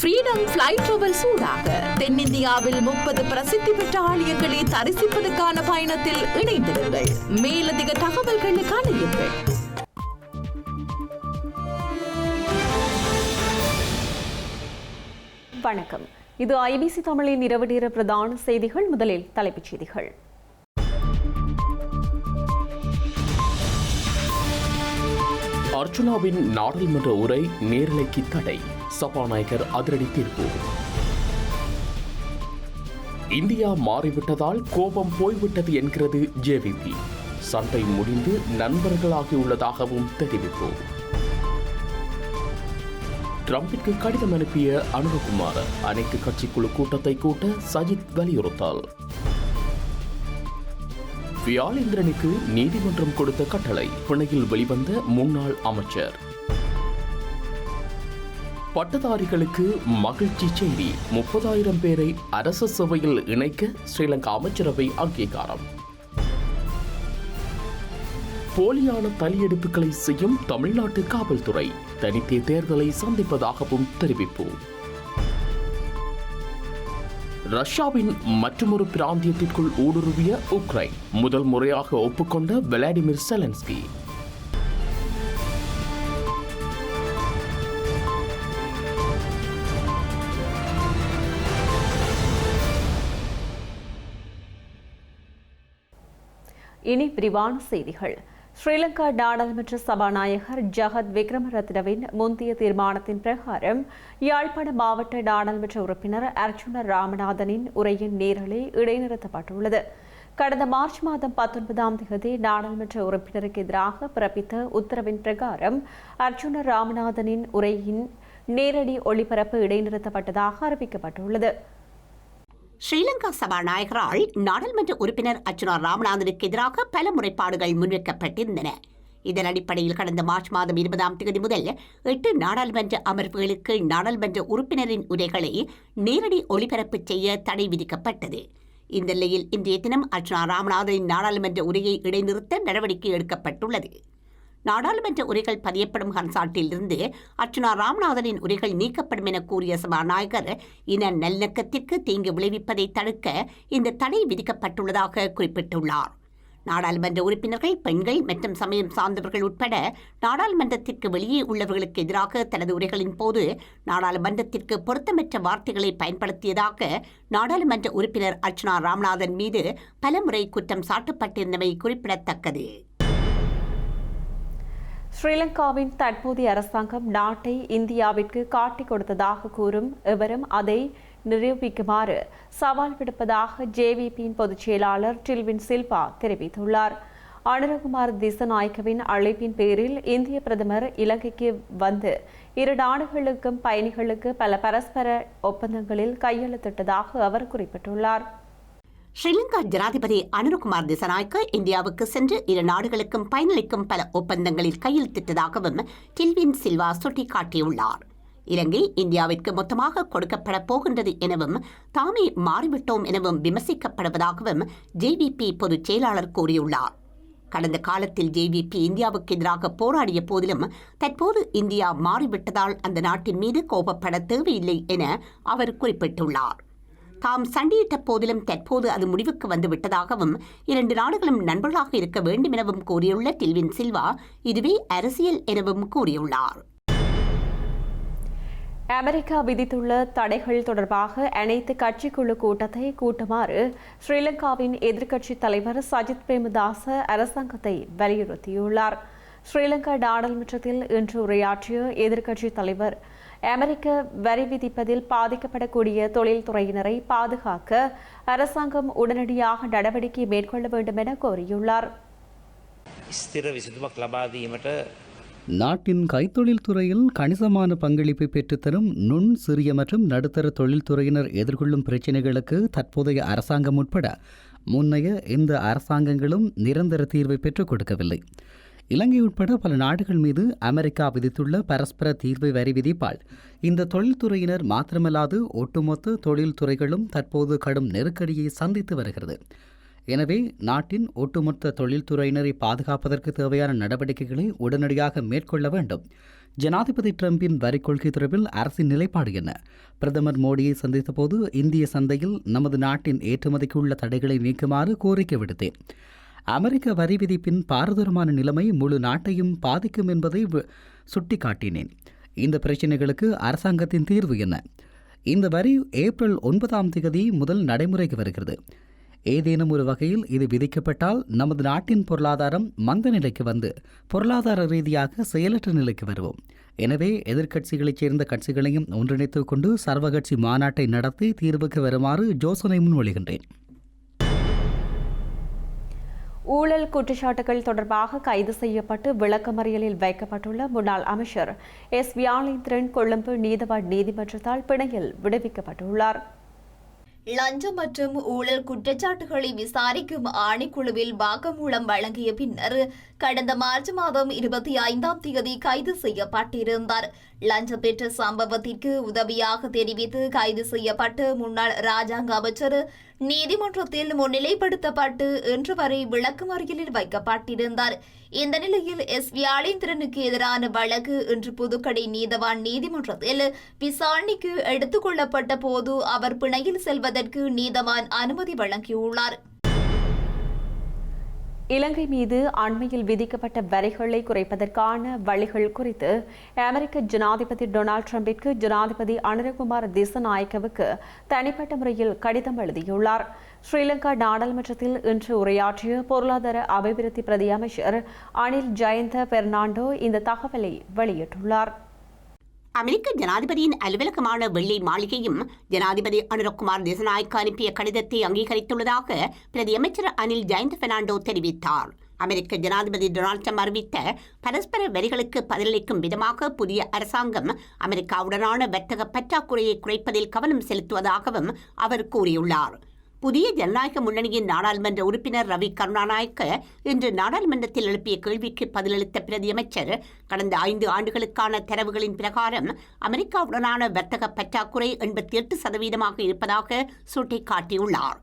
Freedom flight travels ஊடாக தென்னிந்தியாவில் 30 பிரசித்தி பெற்ற ஆலயங்களை தரிசிப்பதற்கான பயணத்தில் இணைந்திருங்கள். மேலதிக தகவல்களுக்கான எண்கள். வணக்கம். இது IBC தமிழின் இரவு நேர பிரதான செய்திகள். முதலில் தலைப்புச் செய்திகள். அர்ச்சுனாவின் நாடாளுமன்ற உரை நேரலைக்கு தடை. சபாநாயகர் அதிரடி தீர்ப்பு. இந்தியா மாறிவிட்டதால் கோபம் போய்விட்டது என்கிறது JVP. சண்டை முடிந்து நண்பர்களாகியுள்ளதாகவும் தெரிவிப்பு. ட்ரம்பிற்கு கடிதம் அனுப்பிய அனுரகுமார் அனைத்து கட்சிக்குழு கூட்டத்தை கூட்ட சஜித் வலியுறுத்தல். வியாழேந்திரனுக்கு நீதிமன்றம் கொடுத்த கட்டளை பிணையில் வெளிவந்த முன்னாள் அமைச்சர். பட்டதாரிகளுக்கு மகிழ்ச்சி செய்தி. 30,000 பேரை அரசு சேவையில் இணைக்க ஸ்ரீலங்கா அமைச்சரவை அங்கீகாரம். போலியான தலையெடுப்புகளை செய்யும் தமிழ்நாட்டு காவல்துறை தனித்தே தேர்தலை சந்திப்பதாகவும் தெரிவிப்பு. ரஷ்யாவின் மற்றொரு பிராந்தியத்திற்குள் ஊடுருவிய உக்ரைன் முதல் முறையாக ஒப்புக்கொண்ட விளாடிமிர் செலன்ஸ்கி. இனி விரிவான செய்திகள். ஸ்ரீலங்கா நாடாளுமன்ற சபாநாயகர் ஜகத் விக்ரமரத்னவின் முந்தைய தீர்மானத்தின் பிரகாரம் யாழ்ப்பாண மாவட்ட நாடாளுமன்ற உறுப்பினர் அர்ச்சுன ராமநாதனின் உரையின் நேரலை இடைநிறுத்தப்பட்டுள்ளது. கடந்த மார்ச் மாதம் 19ஆம் தேதி நாடாளுமன்ற உறுப்பினருக்கு எதிராக பிறப்பித்த உத்தரவின் பிரகாரம் அர்ச்சுன ராமநாதனின் உரையின் நேரடி ஒளிபரப்பு இடைநிறுத்தப்பட்டதாக அறிவிக்கப்பட்டுள்ளது. ஸ்ரீலங்கா சபாநாயகரால் நாடாளுமன்ற உறுப்பினர் அர்ச்சுனா ராமநாதனுக்கு எதிராக பல முறைப்பாடுகள் முன்வைக்கப்பட்டிருந்தன. இதன் அடிப்படையில் கடந்த மார்ச் மாதம் 20ஆம் தேதி முதல் 8 நாடாளுமன்ற அமர்வுகளுக்கு நாடாளுமன்ற உறுப்பினரின் உரைகளை நேரடி ஒளிபரப்பு செய்ய தடை விதிக்கப்பட்டது. இந்த நிலையில் இன்றைய தினம் அர்ச்சுனா ராமநாதனின் நாடாளுமன்ற உரையை இடைநிறுத்த நடவடிக்கை எடுக்கப்பட்டுள்ளது. நாடாளுமன்ற உரைகள் பதியப்படும் ஹன்சாட்டிலிருந்து அர்ச்சுனா ராமநாதனின் உரைகள் நீக்கப்படும் என கூறிய சபாநாயகர் இன நல்லிணக்கத்திற்கு தீங்கு விளைவிப்பதை தடுக்க இந்த தடை விதிக்கப்பட்டுள்ளதாக குறிப்பிட்டுள்ளார். நாடாளுமன்ற உறுப்பினர்கள், பெண்கள் மற்றும் சமயம் சார்ந்தவர்கள் உட்பட நாடாளுமன்றத்திற்கு வெளியே உள்ளவர்களுக்கு எதிராக தனது உரைகளின் போது நாடாளுமன்றத்திற்கு பொருத்தமற்ற வார்த்தைகளை பயன்படுத்தியதாக நாடாளுமன்ற உறுப்பினர் அர்ச்சுனா ராமநாதன் மீது பலமுறை குற்றம் சாட்டப்பட்டிருந்தமை குறிப்பிடத்தக்கது. ஸ்ரீலங்காவின் தற்போதைய அரசாங்கம் நாட்டை இந்தியாவிற்கு காட்டிக் கொடுத்ததாக கூறும் எவரும் அதை நிரூபிக்குமாறு சவால் விடுப்பதாக JVPயின் பொதுச் செயலாளர் டில்வின் சில்வா தெரிவித்துள்ளார். அனுரகுமார் திசநாயக்கவின் அழைப்பின் பேரில் இந்திய பிரதமர் இலங்கைக்கு வந்து 2 நாடுகளுக்கும் பயணிகளுக்கு பல பரஸ்பர ஒப்பந்தங்களில் கையெழுத்திட்டதாக அவர் குறிப்பிட்டுள்ளார். ஸ்ரீலங்கா ஜனாதிபதி அனுரகுமார் திசநாயக்க இந்தியாவுக்கு சென்று 2 நாடுகளுக்கும் பயனளிக்கும் பல ஒப்பந்தங்களில் கையெழுத்திட்டதாகவும் டில்வின் சில்வா சுட்டிக்காட்டியுள்ளார். இலங்கை இந்தியாவிற்கு மொத்தமாக கொடுக்கப்பட போகின்றது எனவும் தாமே மாறிவிட்டோம் எனவும் விமர்சிக்கப்படுவதாகவும் JVP பொதுச் செயலாளர் கூறியுள்ளார். கடந்த காலத்தில் JVP இந்தியாவுக்கு எதிராக போராடிய போதிலும் தற்போது இந்தியா மாறிவிட்டதால் அந்த நாட்டின் மீது கோபப்பட தேவையில்லை என அவர் குறிப்பிட்டுள்ளார். தாம் சண்டையிட்ட போதிலும் தற்போது அது முடிவுக்கு வந்துவிட்டதாகவும் 2 நாடுகளும் நண்பர்களாக இருக்க வேண்டும் எனவும் கூறியுள்ள டில்வின் சில்வா இதுவே அரசியல் எனவும் கூறியுள்ளார். அமெரிக்கா விதித்துள்ள தடைகள் தொடர்பாக அனைத்து கட்சிக்குழு கூட்டத்தை கூட்டுமாறு ஸ்ரீலங்காவின் எதிர்க்கட்சித் தலைவர் சஜித் பிரேமதாச அரசாங்கத்தை வலியுறுத்தியுள்ளார். ஸ்ரீலங்கா நாடாளுமன்றத்தில் இன்று உரையாற்றிய எதிர்க்கட்சித் தலைவர் அமெரிக்க வரி விதிப்பதில் பாதிக்கப்படக்கூடிய தொழில்துறையினரை பாதுகாக்க அரசாங்கம் உடனடியாக நடவடிக்கை மேற்கொள்ள வேண்டும் என கோரியுள்ளார். நாட்டின் கைத்தொழில் துறையில் கணிசமான பங்களிப்பை பெற்றுத்தரும் நுண், சிறிய மற்றும் நடுத்தர தொழில்துறையினர் எதிர்கொள்ளும் பிரச்சினைகளுக்கு தற்போதைய அரசாங்கம் உட்பட முன்னைய இந்த அரசாங்கங்களும் நிரந்தர தீர்வை பெற்றுக் கொடுக்கவில்லை. இலங்கை உட்பட பல நாடுகள் மீது அமெரிக்கா விதித்துள்ள பரஸ்பர தீர்வை வரி விதிப்பால் இந்த தொழில்துறையினர் மாத்திரமல்லாது ஒட்டுமொத்த தொழில்துறைகளும் தற்போது கடும் நெருக்கடியை சந்தித்து வருகிறது. எனவே நாட்டின் ஒட்டுமொத்த தொழில்துறையினரை பாதுகாப்பதற்கு தேவையான நடவடிக்கைகளை உடனடியாக மேற்கொள்ள வேண்டும். ஜனாதிபதி டிரம்பின் வரி கொள்கை தொடர்பில் அரசின் நிலைப்பாடு என்ன? பிரதமர் மோடியை சந்தித்த போது இந்திய சந்தையில் நமது நாட்டின் ஏற்றுமதிக்கு உள்ள தடைகளை நீக்குமாறு கோரிக்கை விடுத்தேன். அமெரிக்க வரி விதிப்பின் பாரதூரமான நிலைமை முழு நாட்டையும் பாதிக்கும் என்பதை சுட்டிக்காட்டினேன். இந்த பிரச்சினைகளுக்கு அரசாங்கத்தின் தீர்வு என்ன? இந்த வரி ஏப்ரல் 9 முதல் நடைமுறைக்கு வருகிறது. ஏதேனும் ஒரு வகையில் இது விதிக்கப்பட்டால் நமது நாட்டின் பொருளாதாரம் மந்த நிலைக்கு வந்து பொருளாதார ரீதியாக செயலற்ற நிலைக்கு வருவோம். எனவே எதிர்க்கட்சிகளைச் சேர்ந்த கட்சிகளையும் ஒன்றிணைத்துக் கொண்டு சர்வகட்சி மாநாட்டை நடத்தி தீர்வுக்கு வருமாறு யோசனை முன்மொழிகின்றேன். ஊழல் குற்றச்சாட்டுகள் தொடர்பாக கைது செய்யப்பட்டு விளக்கமறியலில் வைக்கப்பட்டுள்ள முன்னாள் அமைச்சர் எஸ் வியாழேந்திரன் கொழும்பு நீதவான் நீதிமன்றத்தால் பிணையில் விடுவிக்கப்பட்டுள்ளார். லஞ்சம் மற்றும் ஊழல் குற்றச்சாட்டுகளை விசாரிக்கும் ஆணைக்குழுவில் வாக்குமூலம் வழங்கிய பின்னர் கடந்த மார்ச் மாதம் 25 கைது செய்யப்பட்டிருந்தார். லஞ்சம் பெற்ற சம்பவத்திற்கு உதவியாக தெரிவித்து கைது செய்யப்பட்டு முன்னாள் ராஜாங்க அமைச்சர் நீதிமன்றத்தில் முன்னிலைப்படுத்தப்பட்டு இன்று வரை விளக்கமறியலில் வைக்கப்பட்டிருந்தார். இந்த நிலையில் எஸ் வியாழேந்திரனுக்கு எதிரான வழக்கு இன்று புதுக்கடை நீதவான் நீதிமன்றத்தில் விசாரணைக்கு எடுத்துக் கொள்ளப்பட்ட போது அவர் பிணையில் செல்வதற்கு நீதவான் அனுமதி வழங்கியுள்ளார். இலங்கை மீது அண்மையில் விதிக்கப்பட்ட வரிகளை குறைப்பதற்கான வழிகள் குறித்து அமெரிக்க ஜனாதிபதி டொனால்டு டிரம்பிற்கு ஜனாதிபதி அனுரகுமார திசாநாயக்கவுக்கு தனிப்பட்ட முறையில் கடிதம் எழுதியுள்ளார். ஸ்ரீலங்கா நாடாளுமன்றத்தில் இன்று உரையாற்றிய பொருளாதார அபிவிருத்தி பிரதி அமைச்சர் அனில் ஜயந்த பெர்னாண்டோ இந்த தகவலை வெளியிட்டுள்ளார். அமெரிக்க ஜனாதிபதியின் அலுவலகமான வெள்ளை மாளிகையும் ஜனாதிபதி அனுரகுமார் திசாநாயக்க அனுப்பிய கடிதத்தை அங்கீகரித்துள்ளதாக பிரதி அமைச்சர் அனில் ஜயந்த பெர்னாண்டோ தெரிவித்தார். அமெரிக்க ஜனாதிபதி டொனால்டு ட்ரம்ப் அறிவித்த பரஸ்பர வரிகளுக்கு பதிலளிக்கும் விதமாக புதிய அரசாங்கம் அமெரிக்காவுடனான வர்த்தக பற்றாக்குறையை குறைப்பதில் கவனம் செலுத்துவதாகவும் அவர் கூறியுள்ளார். புதிய ஜனநாயக முன்னணியின் நாடாளுமன்ற உறுப்பினர் ரவி கருணாநாயக்க இன்று நாடாளுமன்றத்தில் எழுப்பிய கேள்விக்கு பதிலளித்த பிரதியமைச்சர் கடந்த 5 ஆண்டுகளுக்கான தரவுகளின் பிரகாரம் அமெரிக்காவுடனான வர்த்தக பற்றாக்குறை 88% இருப்பதாக சுட்டிக்காட்டியுள்ளார்.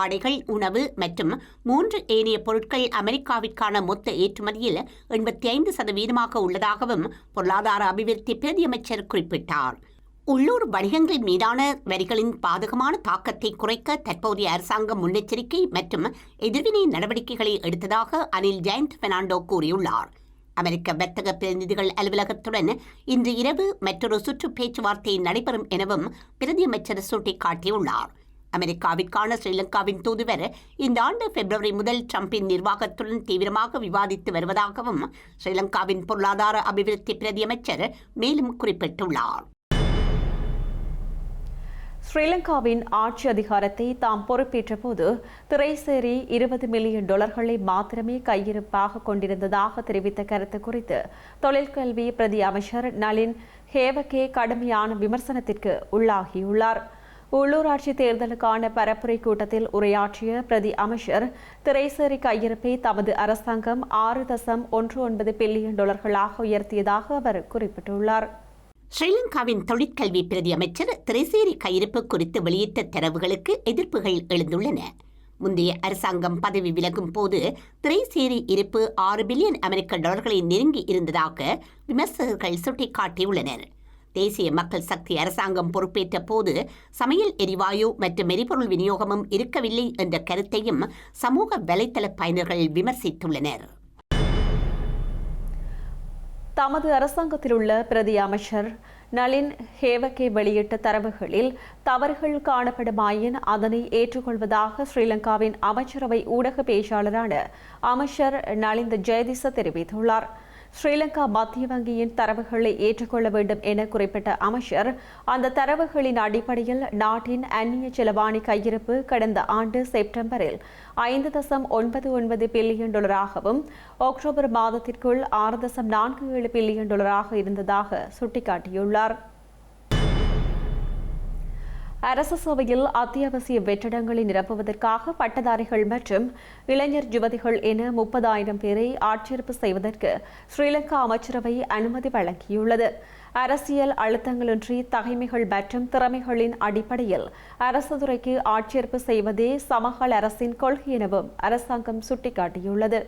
ஆடைகள், உணவு மற்றும் 3 ஏனைய பொருட்கள் அமெரிக்காவிற்கான மொத்த ஏற்றுமதியில் 85% உள்ளதாகவும் பொருளாதார அபிவிருத்தி பிரதியமைச்சர் குறிப்பிட்டார். உள்ளூர் வணிகங்கள் மீதான வரிகளின் பாதகமான தாக்கத்தை குறைக்க தற்போதைய அரசாங்கம் முன்னெச்சரிக்கை மற்றும் எதிர்வினை நடவடிக்கைகளை எடுத்ததாக அனில் ஜயந்த் பெர்னாண்டோ கூறியுள்ளார். அமெரிக்க வர்த்தக பிரதிநிதிகள் அலுவலகத்துடன் இன்று இரவு மற்றொரு சுற்று பேச்சுவார்த்தை நடைபெறும் எனவும் பிரதியமைச்சர் சுட்டிக்காட்டியுள்ளார். அமெரிக்காவிற்கான ஸ்ரீலங்காவின் தூதுவர் இந்த ஆண்டு பிப்ரவரி முதல் ட்ரம்பின் நிர்வாகத்துடன் தீவிரமாக விவாதித்து வருவதாகவும் ஸ்ரீலங்காவின் பொருளாதார அபிவிருத்தி பிரதியமைச்சர் மேலும் குறிப்பிட்டுள்ளார். ஸ்ரீலங்காவின் ஆட்சி அதிகாரத்தை தாம் பொறுப்பேற்ற போது திரைசேரி $20 மில்லியன் மாத்திரமே கையிருப்பாக கொண்டிருந்ததாக தெரிவித்த கருத்து குறித்து தொழிற்கல்வி பிரதி அமைச்சர் நளின் ஹேவகே கடுமையான விமர்சனத்திற்கு உள்ளாகியுள்ளார். உள்ளூராட்சி தேர்தலுக்கான பரப்புரை கூட்டத்தில் உரையாற்றிய பிரதி அமைச்சர் திரைசேரி கையிருப்பை தமது அரசாங்கம் $6.19 பில்லியன் உயர்த்தியதாக அவர் குறிப்பிட்டுள்ளார். ஸ்ரீலங்காவின் தொழிற்கல்வி பிரதி அமைச்சர் திரைசேரி கையிருப்பு குறித்து வெளியிட்ட தரவுகளுக்கு எதிர்ப்புகள் எழுந்துள்ளன. முந்தைய அரசாங்கம் பதவி விலகும் போது திரைசேரி இருப்பு $6 பில்லியன் நெருங்கி இருந்ததாக விமர்சகர்கள் சுட்டிக்காட்டியுள்ளனர். தேசிய மக்கள் சக்தி அரசாங்கம் பொறுப்பேற்ற போது சமையல் எரிவாயு மற்றும் எரிபொருள் விநியோகமும் இருக்கவில்லை என்ற கருத்தையும் சமூக வலைதள பயனர்கள் விமர்சித்துள்ளனர். தமது அரசாங்கத்தில் உள்ள பிரதி அமைச்சர் நளின் ஹேவகே வெளியிட்ட தரவுகளில் தவறுகள் காணப்படுமாயின் அதனை ஏற்றுக்கொள்வதாக ஸ்ரீலங்காவின் அமைச்சரவை ஊடக பேச்சாளரான அமைச்சர் நளிந்த ஜெயதிச தெரிவித்துள்ளார். ஸ்ரீலங்கா மத்திய வங்கியின் தரவுகளை ஏற்றுக்கொள்ள வேண்டும் என குறிப்பிட்ட அமைச்சர் அந்த தரவுகளின் அடிப்படையில் நாட்டின் அந்நிய செலவாணி கையிருப்பு கடந்த ஆண்டு செப்டம்பரில் $5.99 பில்லியன் அக்டோபர் மாதத்திற்குள் $6.47 பில்லியன் இருந்ததாக சுட்டிக்காட்டியுள்ளார். அரசு சேவையில் அத்தியாவசிய வெற்றிடங்களை நிரப்புவதற்காக பட்டதாரிகள் மற்றும் இளைஞர் யுவதிகள் என 30,000 பேரை ஆட்சேர்ப்பு செய்வதற்கு ஸ்ரீலங்கா அமைச்சரவை அனுமதி வழங்கியுள்ளது. அரசியல் அழுத்தங்களின்றி தகைமைகள் மற்றும் திறமைகளின் அடிப்படையில் அரசு துறைக்கு ஆட்சேர்ப்பு செய்வதே சமகால அரசின் கொள்கை எனவும் அரசாங்கம் சுட்டிக்காட்டியுள்ளது.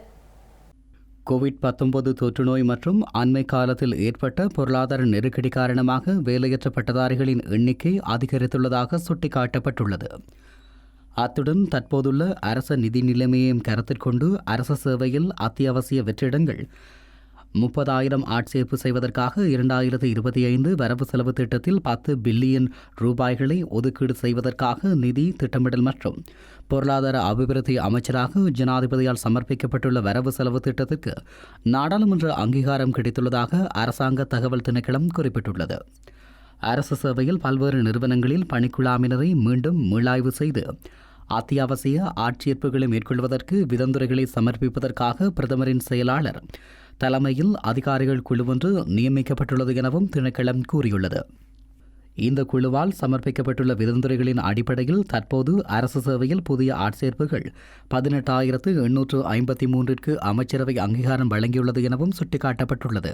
கோவிட்-19 தொற்றுநோய் மற்றும் அண்மை காலத்தில் ஏற்பட்ட பொருளாதார நெருக்கடி காரணமாக வேலையற்ற பட்டதாரிகளின் எண்ணிக்கை அதிகரித்துள்ளதாக சுட்டிக்காட்டப்பட்டுள்ளது. அத்துடன் தற்போதுள்ள அரச நிதி நிலைமையையும் கருத்தில் கொண்டு அரச சேவையில் அத்தியாவசிய வெற்றிடங்கள் 30,000 ஆட்சேர்ப்பு செய்வதற்காக 2025 வரவு செலவு திட்டத்தில் 10 பில்லியன் ரூபாய்களை ஒதுக்கீடு செய்வதற்காக நிதி திட்டமிடல் மற்றும் பொருளாதார அபிவிருத்தி அமைச்சராக ஜனாதிபதியால் சமர்ப்பிக்கப்பட்டுள்ள வரவு செலவு திட்டத்திற்கு நாடாளுமன்ற அங்கீகாரம் கிடைத்துள்ளதாக அரசாங்க தகவல் திணைக்களம் குறிப்பிட்டுள்ளது. அரசு சேவையில் பல்வேறு நிறுவனங்களில் பணிக்குழாமினரை மீண்டும் மீளாய்வு செய்து அத்தியாவசிய ஆட்சேர்ப்புகளை மேற்கொள்வதற்கு விதந்துரைகளை சமர்ப்பிப்பதற்காக பிரதமரின் செயலாளர் தலைமையில் அதிகாரிகள் குழு ஒன்று நியமிக்கப்பட்டுள்ளது எனவும் திணைக்களம் கூறியுள்ளது. இந்த குழுவால் சமர்ப்பிக்கப்பட்டுள்ள விதந்துரைகளின் அடிப்படையில் தற்போது அரசு சேவையில் புதிய ஆட்சேர்ப்புகள் 18,853ற்கு அமைச்சரவை அங்கீகாரம் வழங்கியுள்ளது எனவும் சுட்டிக்காட்டப்பட்டுள்ளது.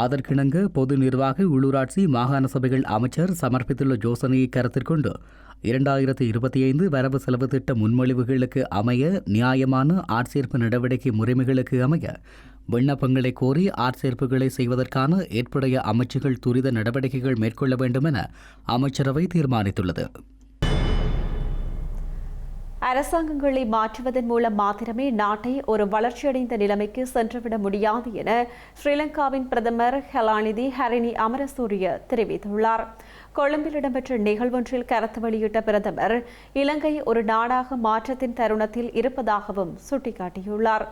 அதற்கிணங்க பொது நிர்வாக உள்ளூராட்சி மாகாண சபைகள் அமைச்சர் சமர்ப்பித்துள்ள யோசனையை கருத்தில் கொண்டு 2025 வரவு செலவு திட்ட முன்மொழிவுகளுக்கு அமைய நியாயமான ஆட்சேர்ப்பு நடவடிக்கை முறைமைகளுக்கு அமைய விண்ணப்பங்களை கோரி ஆட்சேர்ப்புகளை செய்வதற்கான ஏற்புடைய அமைச்சுகள் துரித நடவடிக்கைகள் மேற்கொள்ள வேண்டும் என அமைச்சரவை தீர்மானித்துள்ளது. அரசாங்கங்களை மாற்றுவதன் மூலம் மாத்திரமே நாட்டை ஒரு வளர்ச்சியடைந்த நிலைமைக்கு சென்றுவிட முடியாது என ஸ்ரீலங்காவின் பிரதமர் கலாநிதி ஹரிணி அமரசூரிய தெரிவித்துள்ளார். கொழும்பில் இடம்பெற்ற நிகழ்வொன்றில் கருத்து வெளியிட்ட பிரதமர் இலங்கை ஒரு நாடாக மாற்றத்தின் தருணத்தில் இருப்பதாகவும் சுட்டிக்காட்டியுள்ளார்.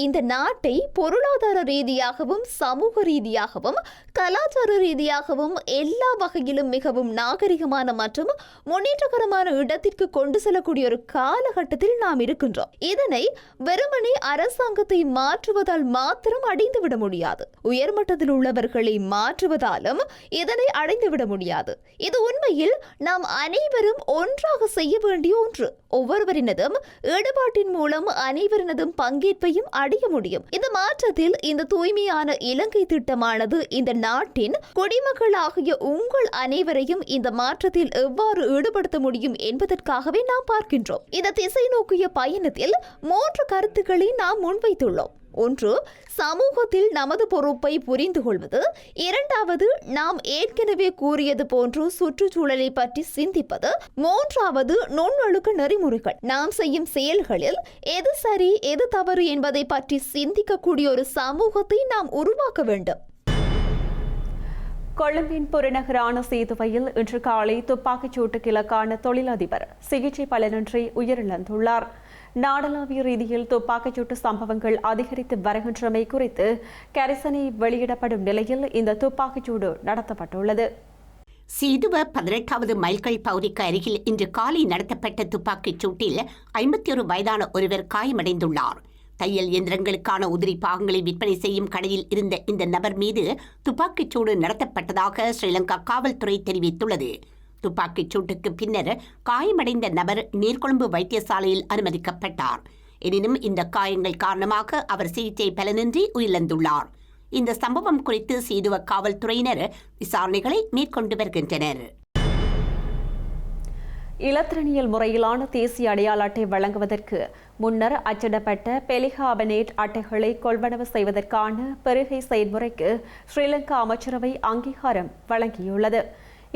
இந்த நாட்டை பொருளாதார ரீதியாகவும் சமூக ரீதியாகவும் கலாச்சார ரீதியாகவும் எல்லா வகையிலும் மிகவும் நாகரிகமான மற்றும் முன்னேற்றகரமான இடத்திற்கு கொண்டு செல்லக்கூடிய ஒரு காலகட்டத்தில் நாம் இருக்கின்றோம். இதனை வெறுமனே அரசாங்கத்தை மாற்றுவதால் மாத்திரம் அடைந்துவிட முடியாது. உயர்மட்டத்தில் உள்ளவர்களை மாற்றுவதாலும் இதனை அடைந்துவிட முடியாது. இது உண்மையில் நாம் அனைவரும் ஒன்றாக செய்ய வேண்டிய ஒன்று. ஒவ்வொருவரினதும் ஈடுபாட்டின் மூலம் அனைவரினதும் பங்கேற்பையும் அடைய முடியும். இந்த மாற்றத்தில் இந்த தூய்மையான இலங்கை திட்டமானது இந்த நாட்டின் குடிமக்களாகிய உங்கள் அனைவரையும் இந்த மாற்றத்தில் எவ்வாறு ஈடுபடுத்த முடியும் என்பதற்காகவே நாம் பார்க்கின்றோம். இந்த திசை நோக்கிய பயணத்தில் 3 கருத்துக்களை நாம் முன்வைத்துள்ளோம். ஒன்று, சமூகத்தில் நமது பொறுப்பை புரிந்து கொள்வது. இரண்டாவது, நாம் ஏற்கனவே கூறியது போன்று சுற்றுச்சூழலை பற்றி சிந்திப்பது. மூன்றாவது, நுண்ணொழுக்க நெறிமுறைகள். நாம் செய்யும் செயல்களில் எது சரி எது தவறு என்பதை பற்றி சிந்திக்கக்கூடிய ஒரு சமூகத்தை நாம் உருவாக்க வேண்டும். கொழும்பின் புறநகரான சேதுவையில் இன்று காலை துப்பாக்கிச் சூட்டுக்கு இலக்கான தொழிலதிபர் சிகிச்சை பலனின்றி உயிரிழந்துள்ளார். நாடளாவிய ரீதியில் துப்பாக்கிச்சூட்டு சம்பவங்கள் அதிகரித்து வருகின்றமை குறித்து கரிசனை வெளியிடப்படும் நிலையில் இந்த துப்பாக்கிச்சூடு நடத்தப்பட்டுள்ளது. சீதுவ 18வது மைல்கல் பகுதிக்கு அருகில் இன்று காலை நடத்தப்பட்ட துப்பாக்கிச் சூட்டில் 51 வயதான ஒருவர் காயமடைந்துள்ளார். தையல் இயந்திரங்களுக்கான உதிரி பாகங்களை விற்பனை செய்யும் கடையில் இருந்த இந்த நபர் மீது துப்பாக்கிச் சூடு நடத்தப்பட்டதாக ஸ்ரீலங்கா காவல்துறை தெரிவித்துள்ளது. துப்பாக்கிச் சூட்டுக்கு பின்னர் காயமடைந்த நபர் நீர்கொழும்பு வைத்தியசாலையில் அனுமதிக்கப்பட்டார். எனினும் இந்த காயங்கள் காரணமாக அவர் சிகிச்சை பலனின்றி உயிரிழந்துள்ளார். இந்த சம்பவம் குறித்து சீதுவ காவல்துறையினர் விசாரணைகளை மேற்கொண்டு வருகின்றனர். இலத்திரனியல் முறையிலான தேசிய அடையாள அட்டை வழங்குவதற்கு முன்னர் அச்சிடப்பட்ட பெலிகாபனேட் அட்டைகளை கொள்வனவு செய்வதற்கான பெருகை செயல்முறைக்கு ஸ்ரீலங்கா அமைச்சரவை அங்கீகாரம் வழங்கியுள்ளது.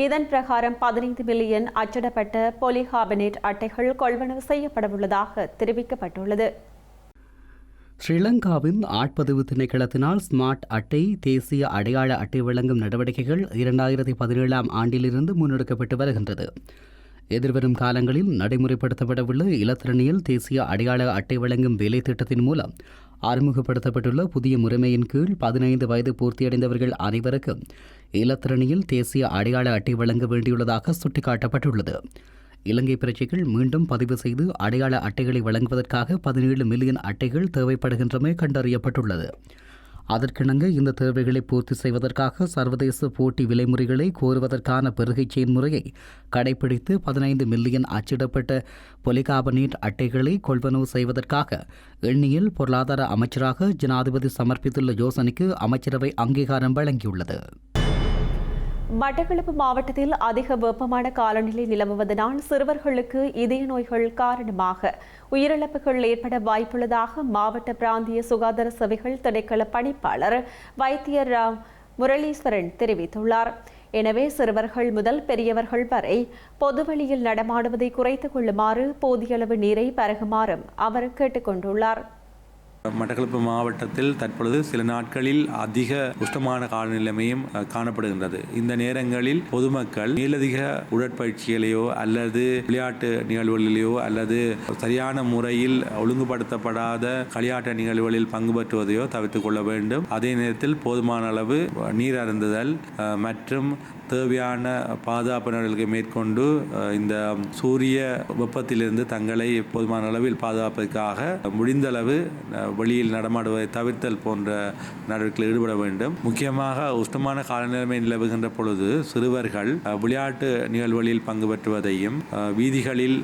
இதன் பிரகாரம் 15 மில்லியன் அச்சிடப்பட்ட பொலிகாபனேட் அட்டைகள் கொள்வனவு செய்யப்படவுள்ளதாக தெரிவிக்கப்பட்டுள்ளது. ஸ்ரீலங்காவின் ஆட்பதிவு திணைக்களத்தினால் ஸ்மார்ட் அட்டை தேசிய அடையாள அட்டை வழங்கும் நடவடிக்கைகள் 2017ஆம் ஆண்டிலிருந்து முன்னெடுக்கப்பட்டு வருகின்றது. எதிர்வரும் காலங்களில் நடைமுறைப்படுத்தப்படவுள்ள இலத்திரனியல் தேசிய அடையாள அட்டை வழங்கும் வேலை திட்டத்தின் மூலம் அறிமுகப்படுத்தப்பட்டுள்ள புதிய முறைமையின் கீழ் 15 வயது பூர்த்தியடைந்தவர்கள் அனைவருக்கும் இலத்திரனியல் தேசிய அடையாள அட்டை வழங்க வேண்டியுள்ளதாக சுட்டிக்காட்டப்பட்டுள்ளது. இலங்கை பிரஜைகள் மீண்டும் பதிவு செய்து அடையாள அட்டைகளை வழங்குவதற்காக 17 மில்லியன் அட்டைகள் தேவைப்படுகின்றமை கண்டறியப்பட்டுள்ளது. அதற்கிணங்க இந்த தேவைகளை பூர்த்தி செய்வதற்காக சர்வதேச போட்டி விலைமுறைகளை கோருவதற்கான பெருகை செயல்முறையை கடைபிடித்து 15 மில்லியன் அச்சிடப்பட்ட பொலிகாபனேட் அட்டைகளை கொள்வனவு செய்வதற்காக எண்ணியல் பொருளாதார அமைச்சராக ஜனாதிபதி சமர்ப்பித்துள்ள யோசனைக்கு அமைச்சரவை அங்கீகாரம் வழங்கியுள்ளது. மட்டக்களப்பு மாவட்டத்தில் அதிக வெப்பமான காலநிலை நிலவுவதனால் சிறுவர்களுக்கு இதய நோய்கள் காரணமாக உயிரிழப்புகள் ஏற்பட வாய்ப்புள்ளதாக மாவட்ட பிராந்திய சுகாதார சேவைகள் திணைக்கள பணிப்பாளர் வைத்தியர் முரளீஸ்வரன் தெரிவித்துள்ளார். எனவே சிறுவர்கள் முதல் பெரியவர்கள் வரை பொதுவெளியில் நடமாடுவதை குறைத்துக் கொள்ளுமாறு போதிய அளவு நீரை பருகுமாறும் அவர் கேட்டுக் கொண்டுள்ளார். மட்டக்களப்பு மாவட்டத்தில் தற்பொழுது சில நாட்களில் அதிக உஷ்ணமான காலநிலைமையும் காணப்படுகின்றது. இந்த நேரங்களில் பொதுமக்கள் மேலதிக உடற்பயிற்சிகளையோ அல்லது விளையாட்டு நிகழ்வுகளிலேயோ அல்லது சரியான முறையில் ஒழுங்குபடுத்தப்படாத களியாட்ட நிகழ்வுகளில் பங்கு பெற்றுவதையோ தவிர்த்துக் கொள்ள வேண்டும். அதே நேரத்தில் போதுமான அளவு நீர் அருந்துதல் மற்றும் தேவையான பாதுகாப்பு நடவடிக்கை மேற்கொண்டு இந்த சூரிய வெப்பத்திலிருந்து தங்களை போதுமான அளவில் பாதுகாப்பதற்காக முடிந்தளவு வெளியில் நடமாடுவதை தவிர்த்தல் போன்ற நடவடிக்கைகளில் ஈடுபட வேண்டும். முக்கியமாக உஷ்ணமான காலநிலைமை நிலவுகின்ற பொழுது சிறுவர்கள் விளையாட்டு நிகழ்வுகளில் பங்கு பெற்றுவதையும் வீதிகளில்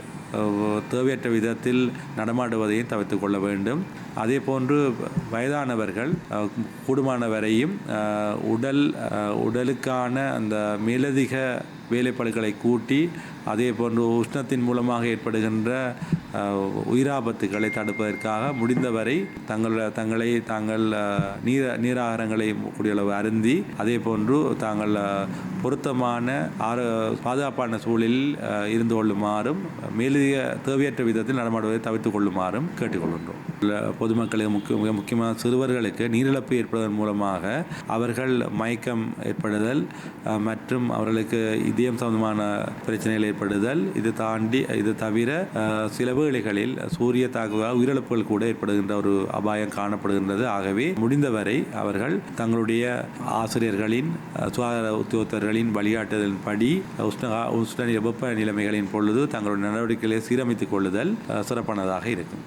தேவையற்ற விதத்தில் நடமாடுவதையும் தவிர்த்துக் கொள்ள வேண்டும். அதே போன்று வயதானவர்கள் கூடுமானவரையும் உடலுக்கான அந்த மேலதிக வேலைப்பளுக்களை கூட்டி அதே போன்று உஷ்ணத்தின் மூலமாக ஏற்படுகின்ற உயிராபத்துக்களை தடுப்பதற்காக முடிந்தவரை தாங்கள் நீராகாரங்களை கூடியளவு அருந்தி அதே போன்று தாங்கள் பொருத்தமான பாதுகாப்பான சூழலில் இருந்து கொள்ளுமாறும் மேலதிக தேவையற்ற விதத்தில் நடமாடுவதை தவிர்த்துக் கொள்ளுமாறும் கேட்டுக்கொள்கின்றோம். பொதுமக்களுக்கு முக்கியமாக சிறுவர்களுக்கு நீரிழப்பு ஏற்படுவதன் மூலமாக அவர்கள் மயக்கம் ஏற்படுதல் மற்றும் அவர்களுக்கு இதயம் சம்பந்தமான பிரச்சனைகள் ஏற்படுதல் இது தவிர சில வேளைகளில் சூரிய தாக்குதலால் உயிரிழப்புகள் கூட ஏற்படுகின்ற ஒரு அபாயம் காணப்படுகின்றது. ஆகவே முடிந்தவரை அவர்கள் தங்களுடைய ஆசிரியர்களின் சுகாதார உத்தியோகத்தர்களின் வழிகாட்டுதலின்படி உஷ்ண வெப்ப நிலைமைகளின் பொழுது தங்களுடைய நடவடிக்கைகளை சீரமைத்துக் கொள்ளுதல் சிறப்பானதாக இருக்கும்.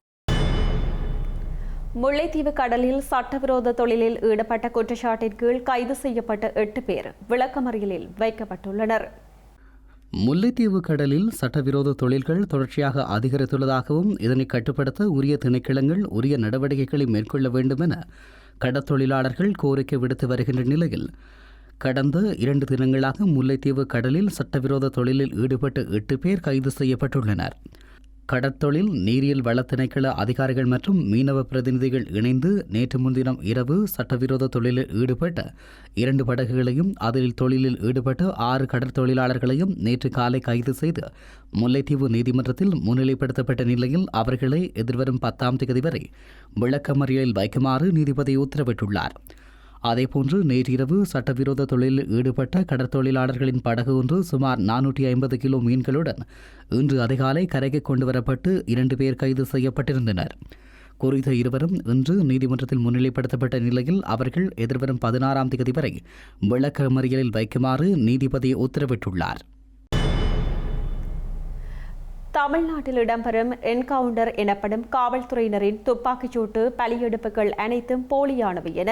முல்லைத்தீவு கடலில் சட்டவிரோத தொழிலில் ஈடுபட்ட குற்றச்சாட்டின் கீழ் கைது செய்யப்பட்ட 8 பேர் விளக்கமறியலில் வைக்கப்பட்டுள்ளனர். முல்லைத்தீவு கடலில் சட்டவிரோத தொழில்கள் தொடர்ச்சியாக அதிகரித்துள்ளதாகவும் இதனை கட்டுப்படுத்த உரிய திணைக்களங்கள் உரிய நடவடிக்கைகளை மேற்கொள்ள வேண்டும் என கடற்தொழிலாளர்கள் கோரிக்கை விடுத்து வருகின்ற நிலையில் கடந்த 2 தினங்களாக முல்லைத்தீவு கடலில் சட்டவிரோத தொழிலில் ஈடுபட்ட 8 பேர் கைது செய்யப்பட்டுள்ளனர். கடற்தொழில் நீரியல் வள திணைக்கள அதிகாரிகள் மற்றும் மீனவ பிரதிநிதிகள் இணைந்து நேற்று முன்தினம் இரவு சட்டவிரோத தொழிலில் ஈடுபட்ட 2 படகுகளையும் அதில் தொழிலில் ஈடுபட்ட 6 கடற்தொழிலாளர்களையும் நேற்று காலை கைது செய்து முல்லைத்தீவு நீதிமன்றத்தில் முன்னிலைப்படுத்தப்பட்ட நிலையில் அவர்களை எதிர்வரும் 10ஆம் தேதி வரை விளக்கமறியலில் வைக்குமாறு நீதிபதி உத்தரவிட்டுள்ளார். அதேபோன்று நேற்றிரவு சட்டவிரோத தொழிலில் ஈடுபட்ட கடற்தொழிலாளர்களின் படகு ஒன்று சுமார் 450 கிலோ மீன்களுடன் இன்று அதிகாலை கரைக்கு கொண்டுவரப்பட்டு 2 பேர் கைது செய்யப்பட்டிருந்தனர். குறித்த இருவரும் இன்று நீதிமன்றத்தில் முன்னிலைப்படுத்தப்பட்ட நிலையில் அவர்கள் எதிர்வரும் 16ஆம் தேதி வரை விளக்கமறியலில் வைக்குமாறு நீதிபதி உத்தரவிட்டுள்ளார். தமிழ்நாட்டில் இடம்பெறும் என்கவுண்டர் எனப்படும் காவல்துறையினரின் துப்பாக்கிச்சூட்டு பலியெடுப்புகள் அனைத்தும் போலியானவை என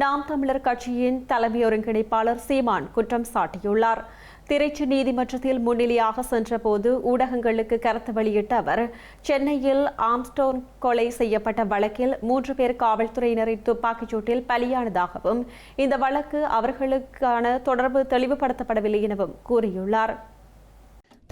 நாம் தமிழர் கட்சியின் தலைமை ஒருங்கிணைப்பாளர் சீமான் குற்றம் சாட்டியுள்ளார். திருச்சி நீதிமன்றத்தில் முன்னிலையாக சென்றபோது ஊடகங்களுக்கு கருத்து வெளியிட்ட அவர் சென்னையில் ஆம்ஸ்டோன் கொலை செய்யப்பட்ட வழக்கில் 3 பேர் காவல்துறையினரின் துப்பாக்கிச்சூட்டில் பலியானதாகவும் இந்த வழக்கு அவர்களுக்கான தொடர்பு தெளிவுபடுத்தப்படவில்லை எனவும் கூறியுள்ளார்.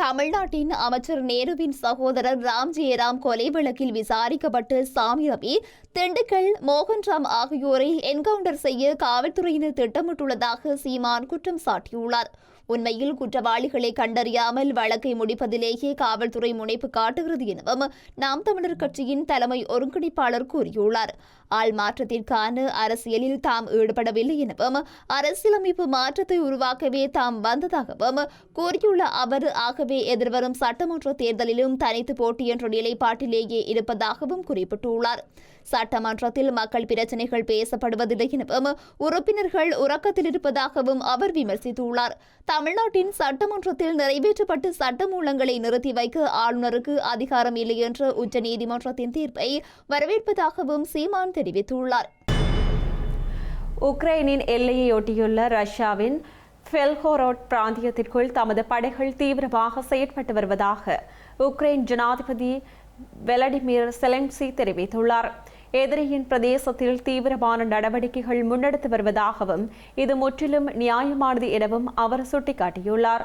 தமிழ்நாட்டின் அமைச்சர் நேருவின் சகோதரர் ராம் ஜெயராம் கொலை வழக்கில் விசாரிக்கப்பட்டு சாமி ரவி, திண்டுக்கல் மோகன்ராம் ஆகியோரை என்கவுண்டர் செய்ய காவல்துறையினர் திட்டமிட்டுள்ளதாக சீமான் குற்றம் சாட்டியுள்ளார். உண்மையில் குற்றவாளிகளை கண்டறியாமல் வழக்கை முடிப்பதிலேயே காவல்துறை முனைப்பு காட்டுகிறது எனவும் நாம் தமிழர் கட்சியின் தலைமை ஒருங்கிணைப்பாளர் கூறியுள்ளார். ஆள் மாற்றத்திற்கான அரசியலில் தாம் ஈடுபடவில்லை எனவும் அரசியலமைப்பு மாற்றத்தை உருவாக்கவே தாம் வந்ததாகவும் கூறியுள்ள அவர் ஆகவே எதிர்வரும் சட்டமன்ற தேர்தலிலும் தனித்து போட்டி என்ற நிலைப்பாட்டிலேயே இருப்பதாகவும் குறிப்பிட்டுள்ளார். சட்டமன்றத்தில் மக்கள் பிரச்சினைகள் பேசப்படுவதில்லை எனவும் உறுப்பினர்கள் உறக்கத்தில் இருப்பதாகவும் அவர் விமர்சித்துள்ளார். தமிழ்நாட்டின் சட்டமன்றத்தில் நிறைவேற்றப்பட்ட சட்டமூலங்களை நிறுத்தி வைக்க ஆளுநருக்கு அதிகாரம் இல்லை என்ற உச்சநீதிமன்றத்தின் தீர்ப்பை வரவேற்பதாகவும் சீமான் தெரிவித்துள்ளார். உக்ரைனின் எல்லையையொட்டியுள்ள ரஷ்யாவின் பெல்கோரோட் பிராந்தியத்திற்குள் தமது படைகள் தீவிரமாக செயற்பட்டு வருவதாக உக்ரைன் ஜனாதிபதி வெலடிமிர் செலன்ஸ்கி தெரிவித்துள்ளார். எதிரியின் பிரதேசத்தில் தீவிரமான நடவடிக்கைகள் முன்னெடுத்து வருவதாகவும் இது முற்றிலும் நியாயமானது எனவும் அவர் சுட்டிக்காட்டியுள்ளார்.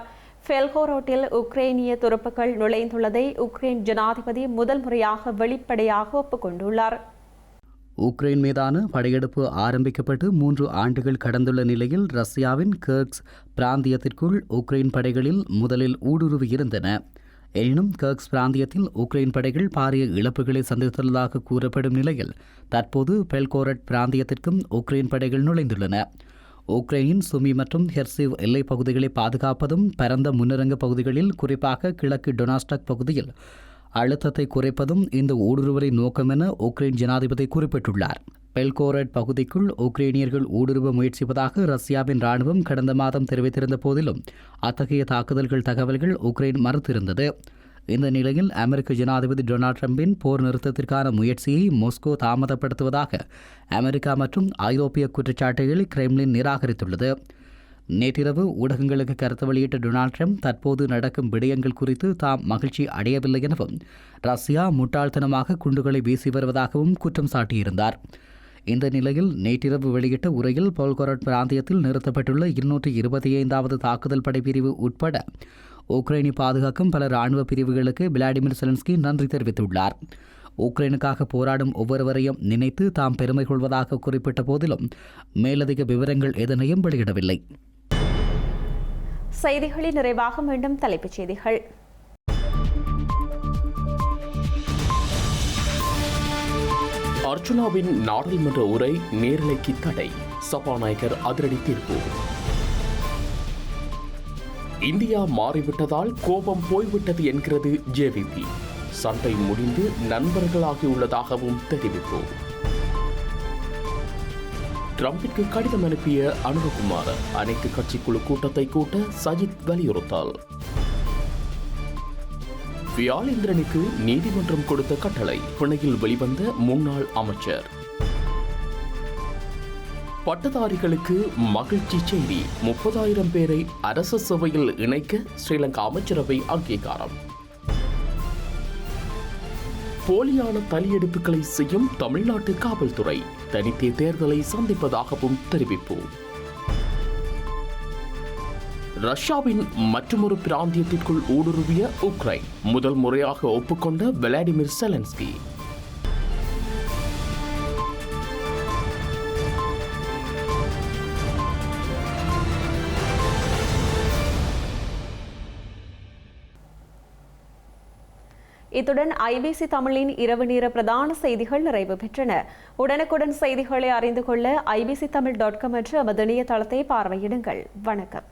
பெல்கோரோட்டில் உக்ரைனிய துருப்புக்கள் நுழைந்துள்ளதை உக்ரைன் ஜனாதிபதி முதல் முறையாக வெளிப்படையாக ஒப்புக்கொண்டுள்ளார். உக்ரைன் மீதான படையெடுப்பு ஆரம்பிக்கப்பட்டு 3 ஆண்டுகள் கடந்துள்ள நிலையில் ரஷ்யாவின் கர்க்ஸ் பிராந்தியத்திற்குள் உக்ரைன் படைகளில் முதலில் ஊடுருவியிருந்தன. எனினும் கர்க்ஸ் பிராந்தியத்தில் உக்ரைன் படைகள் பாரிய இழப்புகளை சந்தித்துள்ளதாக கூறப்படும் நிலையில் தற்போது பெல்கோரட் பிராந்தியத்திற்கும் உக்ரைன் படைகள் நுழைந்துள்ளன. உக்ரைனின் சுமி மற்றும் ஹெர்சிவ் எல்லைப் பகுதிகளை பாதுகாப்பதும் பரந்த முன்னரங்க பகுதிகளில் குறிப்பாக கிழக்கு டொனாஸ்டக் பகுதியில் அழுத்தத்தை குறைப்பதும் இந்த ஊடுருவலின் நோக்கம் என உக்ரைன் ஜனாதிபதி குறிப்பிட்டுள்ளார். பெல்கோரட் பகுதிக்குள் உக்ரைனியர்கள் ஊடுருவ முயற்சிப்பதாக ரஷ்யாவின் ராணுவம் கடந்த மாதம் தெரிவித்திருந்த போதிலும் அத்தகைய தாக்குதல்கள் தகவல்கள் உக்ரைன் மறுத்திருந்தது. இந்த நிலையில் அமெரிக்க ஜனாதிபதி டொனால்ட் ட்ரம்பின் போர் நிறுத்தத்திற்கான முயற்சியை மாஸ்கோ தாமதப்படுத்துவதாக அமெரிக்கா மற்றும் ஐரோப்பிய குற்றச்சாட்டுகளை கிரெம்ளின் நிராகரித்துள்ளது. நேற்றிரவு ஊடகங்களுக்கு கருத்து வெளியிட்ட டொனால்ட் ட்ரம்ப் தற்போது நடக்கும் விடயங்கள் குறித்து தாம் மகிழ்ச்சி அடையவில்லை எனவும் ரஷ்யா முட்டாள்தனமாக குண்டுகளை வீசி வருவதாகவும் குற்றம் சாட்டியிருந்தார். இந்த நிலையில் நேற்றிரவு வெளியிட்ட உரையில் பெல்கோரட் பிராந்தியத்தில் நிறுத்தப்பட்டுள்ள 225வது தாக்குதல் படைப்பிரிவு உட்பட உக்ரைனை பாதுகாக்கும் பல இராணுவ பிரிவுகளுக்கு விளாடிமிர் செலன்ஸ்கி நன்றி தெரிவித்துள்ளார். உக்ரைனுக்காக போராடும் ஒவ்வொருவரையும் நினைத்து தாம் பெருமை கொள்வதாக குறிப்பிட்ட போதிலும் மேலதிக விவரங்கள் எதனையும் வெளியிடவில்லை. செய்திகளின் நிறைவாக மீண்டும் தலைப்புச் செய்திகள். அர்ச்சுனாவின் நாடாளுமன்ற உரை நேரலைக்கு தடை, சபாநாயகர் அதிரடி தீர்ப்பு. இந்தியா மாறிவிட்டதால் கோபம் போய்விட்டது என்கிறது ஜேவிபி. சண்டை முடிந்து நண்பர்களாகியுள்ளதாகவும் தெரிவிப்பு. ட்ரம்பிற்கு கடிதம் அனுப்பிய அனுரகுமார், அனைத்து கட்சிக்குழு கூட்டத்தை கூட்ட சஜித் வலியுறுத்தல். வியாழேந்திரனுக்கு நீதிமன்றம் கொடுத்த கட்டளை, பிணையில் வெளிவந்த முன்னாள் அமைச்சர். பட்டதாரிகளுக்கு மகிழ்ச்சி செய்தி, 30,000 பேரை அரசு சேவையில் இணைக்க ஸ்ரீலங்கா அமைச்சரவை அங்கீகாரம். போலியான தலையெடுப்புகளை செய்யும் தமிழ்நாட்டு காவல்துறை தனித்தே தேர்தலை சந்திப்பதாகவும் தெரிவிப்பு. ரஷ்யாவின் மற்றொரு பிராந்தியத்திற்குள் ஊடுருவிய உக்ரைன் முதல் முறையாக ஒப்புக்கொண்ட விளாடிமிர் செலன்ஸ்கி. இத்துடன் ஐபிசி தமிழின் இரவு நேர பிரதான செய்திகள் நிறைவு பெற்றன. உடனுக்குடன் செய்திகளை அறிந்து கொள்ள ibctamil.com என்ற நமது இணையதளத்தை பார்வையிடுங்கள். வணக்கம்.